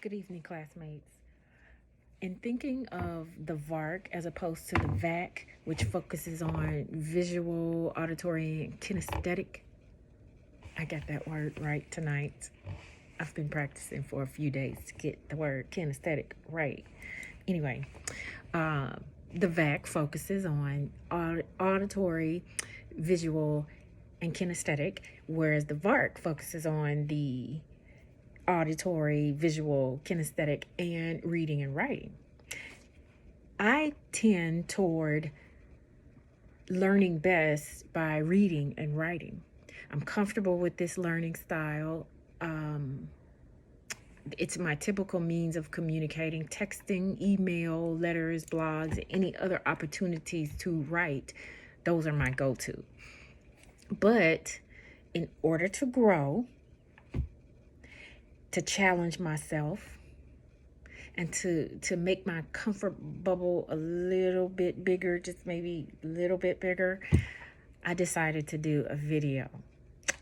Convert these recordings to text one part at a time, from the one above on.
Good evening, classmates. In thinking of the VARC as opposed to the VAC, which focuses on visual, auditory, and kinesthetic, I got that word right tonight. I've been practicing for a few days to get the word kinesthetic right. Anyway, uh, the VAC focuses on auditory, visual, and kinesthetic, whereas the VARC focuses on the auditory, visual, kinesthetic, and reading and writing. I tend toward learning best by reading and writing. I'm comfortable with this learning style. It's my typical means of communicating, texting, email, letters, blogs, any other opportunities to write. Those are my go-to. But in order to grow, to challenge myself, and to make my comfort bubble a little bit bigger, just maybe a little bit bigger, I decided to do a video.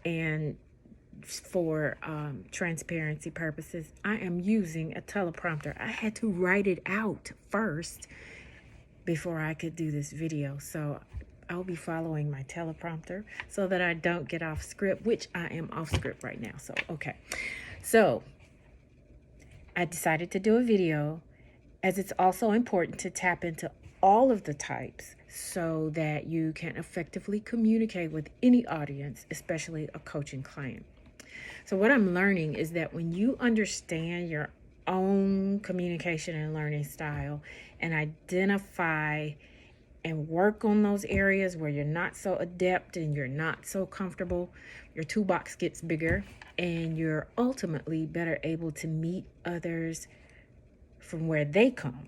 And for transparency purposes, I am using a teleprompter. I had to write it out first before I could do this video. So I'll be following my teleprompter so that I don't get off script, which I am off script right now. So, okay. So I decided to do a video, as it's also important to tap into all of the types so that you can effectively communicate with any audience, especially a coaching client. So what I'm learning is that when you understand your own communication and learning style and identify and work on those areas where you're not so adept and you're not so comfortable, your toolbox gets bigger and you're ultimately better able to meet others from where they come.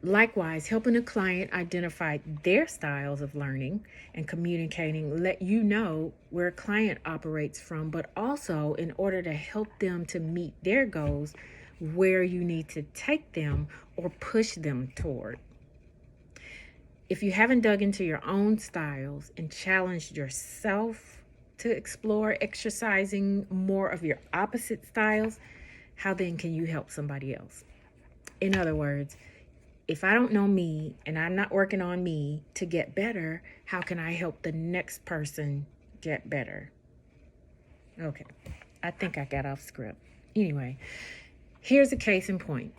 Likewise, helping a client identify their styles of learning and communicating let you know where a client operates from, but also in order to help them to meet their goals, where you need to take them or push them toward. If you haven't dug into your own styles and challenged yourself to explore exercising more of your opposite styles, how then can you help somebody else? In other words, if I don't know me and I'm not working on me to get better, how can I help the next person get better? Okay, I think I got off script. Anyway, here's a case in point.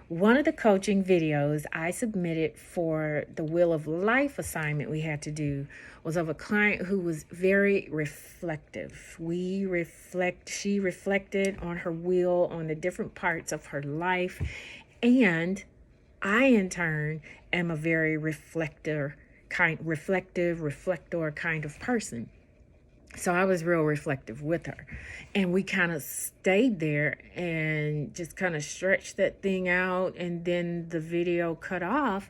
One of the coaching videos I submitted for the Wheel of Life assignment we had to do was of a client who was very reflective. She reflected on her wheel, on the different parts of her life, and I, in turn, am a very reflector kind of person. So I was real reflective with her. And we kind of stayed there and just kind of stretched that thing out. And then the video cut off.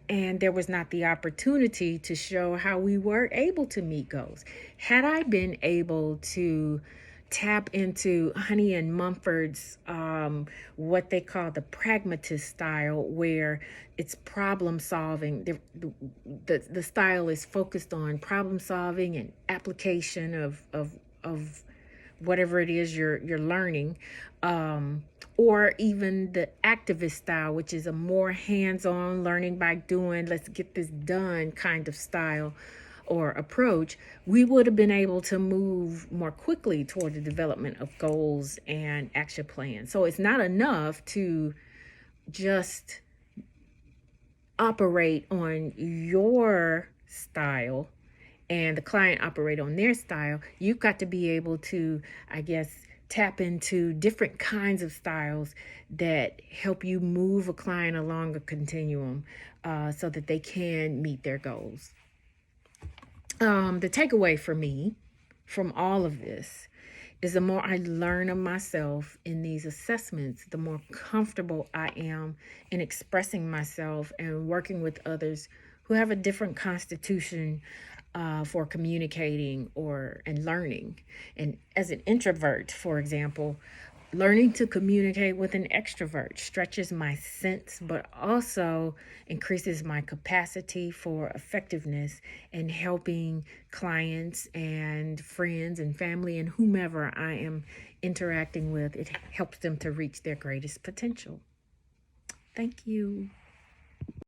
And there was not the opportunity to show how we were able to meet goals. Had I been able to tap into Honey and Mumford's what they call the pragmatist style, where it's problem solving. The style is focused on problem solving and application of whatever it is you're learning, or even the activist style, which is a more hands-on learning by doing, let's get this done kind of style or approach, we would have been able to move more quickly toward the development of goals and action plans. So it's not enough to just operate on your style and the client operate on their style. You've got to be able to, I guess, tap into different kinds of styles that help you move a client along a continuum so that they can meet their goals. The takeaway for me from all of this is the more I learn of myself in these assessments, the more comfortable I am in expressing myself and working with others who have a different constitution for communicating and learning. And as an introvert, for example, learning to communicate with an extrovert stretches my sense, but also increases my capacity for effectiveness in helping clients and friends and family and whomever I am interacting with, it helps them to reach their greatest potential. Thank you.